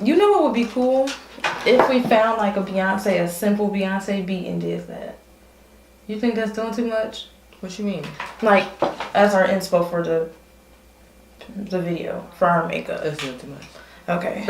You know what would be cool? If we found like a simple Beyonce beat and did that. You think that's doing too much? What you mean? Like, as our inspo for the video, for our makeup. That's doing too much. Okay.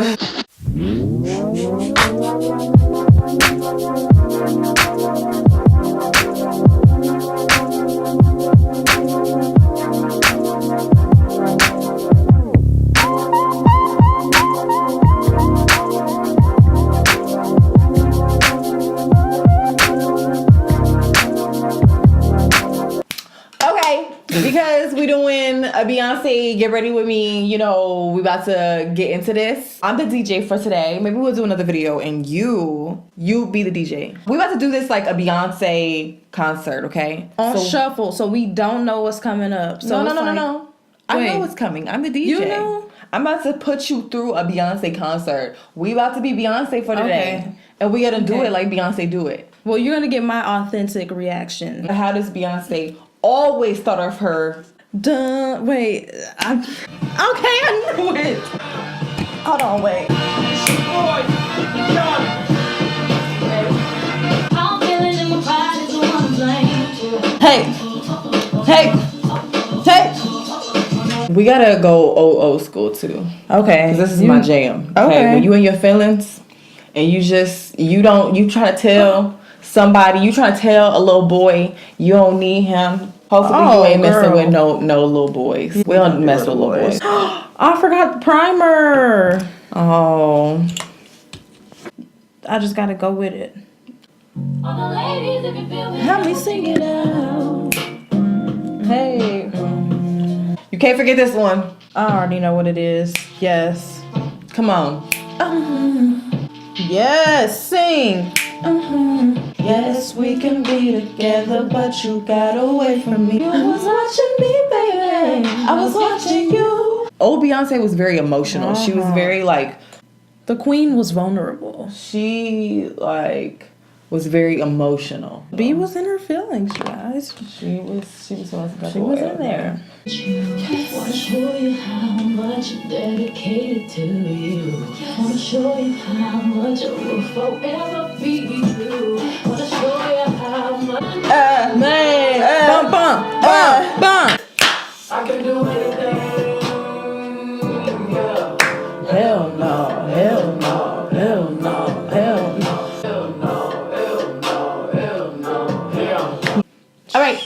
Because we doing a Beyonce Get Ready With Me, you know, we about to get into this. I'm the DJ for today. Maybe we'll do another video and you be the DJ. We about to do this like a Beyonce concert, okay? On shuffle, so we don't know what's coming up. So No. I know what's coming. I'm the DJ. You know? I'm about to put you through a Beyonce concert. We about to be Beyonce for today. Okay. And we gotta do it like Beyonce do it. Well, you're gonna get my authentic reaction. How does Beyonce always start off her... Wait. I knew it. Hold on, wait. Hey. We gotta go old school too. Okay. Cause this is my jam. Okay. When you in your feelings and you try to tell somebody, you try to tell a little boy you don't need him. Hopefully you ain't messing with no little boys. We don't mess with little boys. I forgot the primer. Oh. I just gotta go with it. Help me sing it out. Hey. You can't forget this one. I already know what it is. Yes. Come on. Yes, sing. Yes, we can be together, but you got away from me. You was watching me, baby. I was watching you. Old Beyonce was very emotional. She was very like... The queen was vulnerable. She like was very emotional. B was in her feelings, you guys. She was in there. Wanna show you how much I'm dedicated to you. Wanna show you how much I will forever be you. Wanna show you how much Bum. I can do anything. Yeah. Hell no. All right.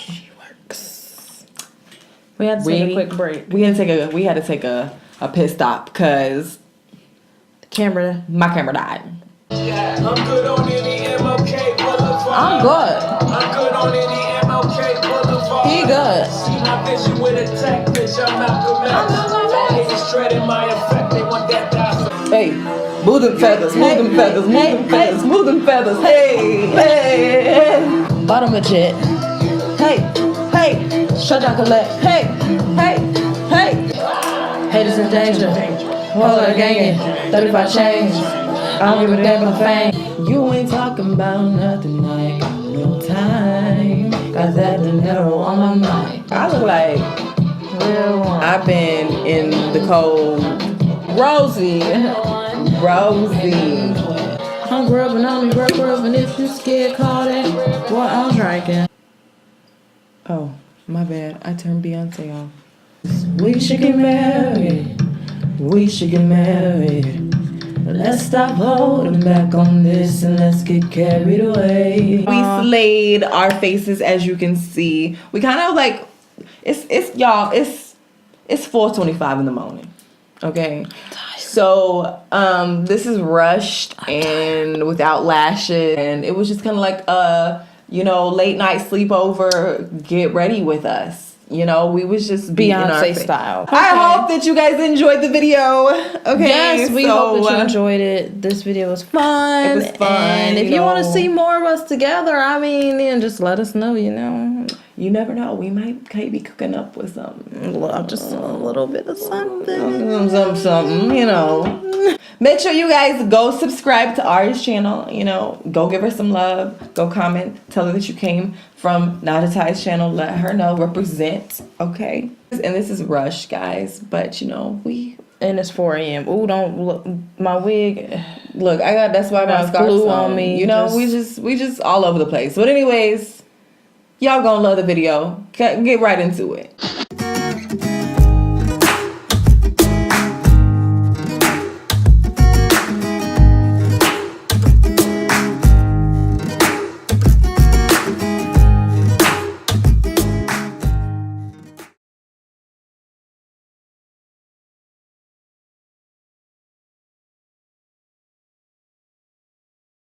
We had to take a quick break. We had to take a pit stop because my camera died. Yeah, I'm good on any MLK Boulevard. I'm good. I'm good on any MLK Boulevard. He good. See my vision with a tech bitch, I'm out the mess. Niggas shredding my effect, they want that dust. Hey, smooth them feathers. Hey. Bottom of jet. Hey. Shut down, collect. Hey. Haters in danger. Hold up, gangin'. 35 change. I don't give a damn about fame. You ain't talking about nothing like no time. Got that dinero on my mind. I look like Real one. I've been in the cold. Rosie. I'm grubbing on me, grubbing. If you scared, call that. Boy, I'm drinking. Oh, my bad. I turned Beyonce off. We should get married. Let's stop holding back on this and let's get carried away. We slayed our faces, as you can see. We kind of like it's 4:25 in the morning. Okay. So this is rushed and without lashes, and it was just kind of like late night sleepover. Get ready with us. You know, we was just Beyonce style. Okay. I hope that you guys enjoyed the video. Okay. Yes, we hope that you enjoyed it. This video was fun. It was fun. And if you want to see more of us together, then just let us know, You never know. We might be cooking up with something. Just a little bit of something. Something. Make sure you guys go subscribe to Ari's channel. Go give her some love. Go comment. Tell her that you came from Najah Ty's channel. Let her know. Represent. Okay. And this is Rush, guys. But, we And it's 4 a.m. Ooh, don't look. My wig. Look, that's why my got scarf's glue on on me, You know, just- we just all over the place. But anyways, y'all gonna love the video. Get right into it.